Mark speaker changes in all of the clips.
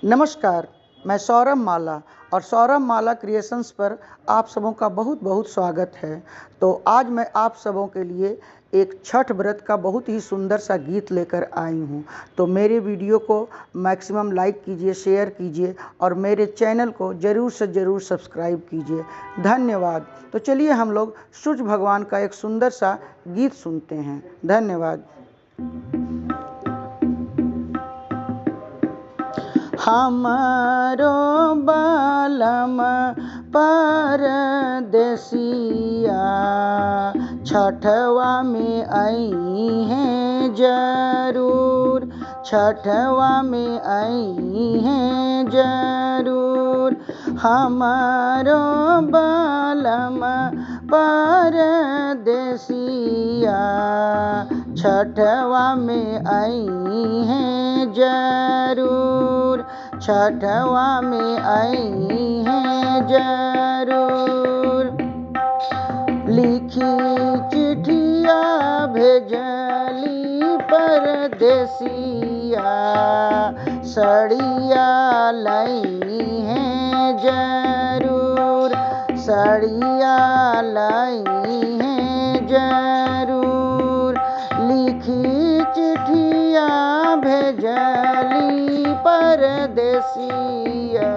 Speaker 1: नमस्कार, मैं सौरभ माला और सौरभ माला क्रिएशंस पर आप सबों का बहुत बहुत स्वागत है। तो आज मैं आप सबों के लिए एक छठ व्रत का बहुत ही सुंदर सा गीत लेकर आई हूँ। तो मेरे वीडियो को मैक्सिमम लाइक कीजिए, शेयर कीजिए और मेरे चैनल को ज़रूर से ज़रूर सब्सक्राइब कीजिए। धन्यवाद। तो चलिए हम लोग सूर्य भगवान का एक सुंदर सा गीत सुनते हैं। धन्यवाद। हमारो बालम परदेसिया छठवा में आई हैं जरूर, छठवा में आई हैं जरूर। हमारो बालम परदेसिया छठवा में आई हैं जरूर, छठवा में आई हैं जरूर। लिखी चिट्ठिया भेजली परदेसिया सड़िया लाई हैं जरूर, सड़िया लाई हैं जरूर। लिखी चिट्ठिया भेजली परदेसिया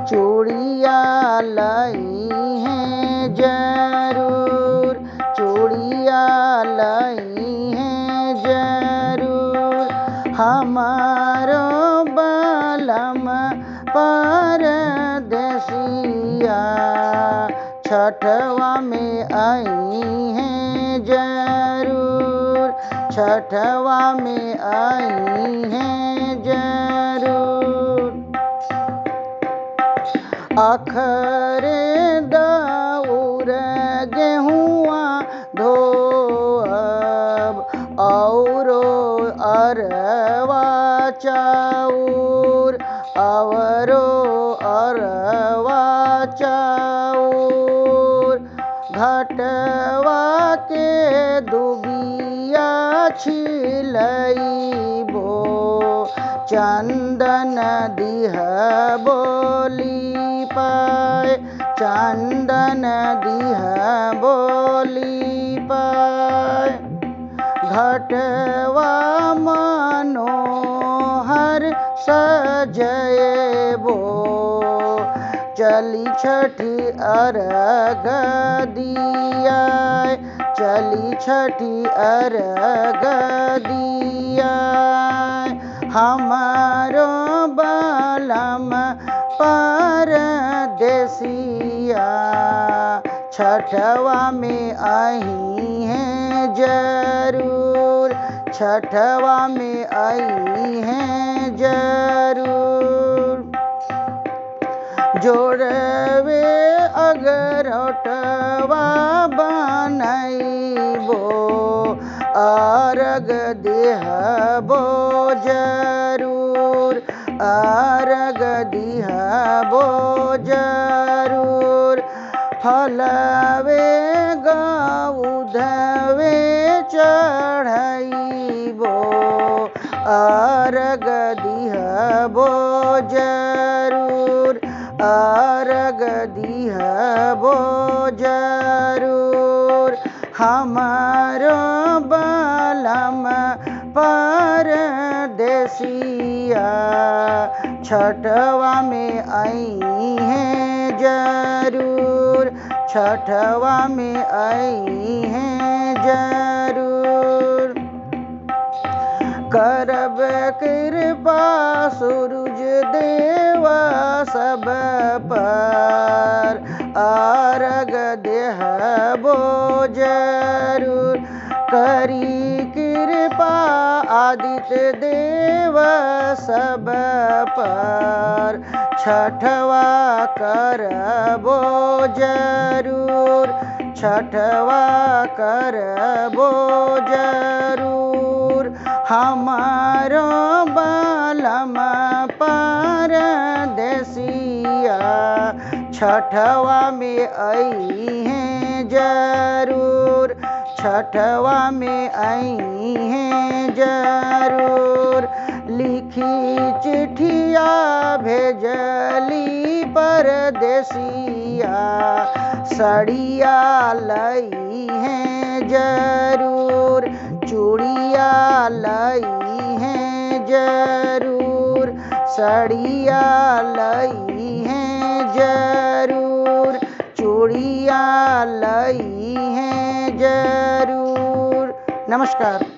Speaker 1: चूड़िया लाई हैं जरूर, चूड़िया लाई हैं जरूर। हमारो बालम परदेसिया छठवा में आई हैं जरूर, छठवा में आई हैं जरूर। अखरे दाऊर गेहुआ धोअब औरो अरवा चाउर, औरो अरवा चाउर। घटवा के दुबिया छिलैबो चंदन दिहबो लिपाय, चंदन दिहबो लिपाय। घटवा मनोहर सजैबो चली छठी अर्घ दियाय, चली छठी अर्घ दियाय। हमारो बालम परदेसिया छठवा में आई हैं जरूर, छठवा में आई हैं जरूर। जोड़वे अगरौटवा बनैबो अर्घ देहबो जरूर, अर्घ दिहबो जरूर। फलवे गौधवे चढ़ैबो अर्घ दिहबो जरूर, अर्घ दिहबो जरूर। हमारो बालम परदेसिया छठवा में आई हैं जरूर, छठवा में आई हैं जरूर। करब कृपा सूरज देवा सब पर अर्घ देहबो जरूर। करी कृपा आदित्य देव सब पर छठवा करबो जरूर, छठवा करबो जरूर। हमारो बालम परदेसिया छठवा में आई हैं जरूर, छठवा में आई हैं जरूर। लिखी चिट्ठिया जली परदेसिया, सड़िया लई हैं जरूर, चूड़िया लई हैं जरूर, सड़िया लई हैं जरूर, चूड़िया लई हैं जरूर। नमस्कार।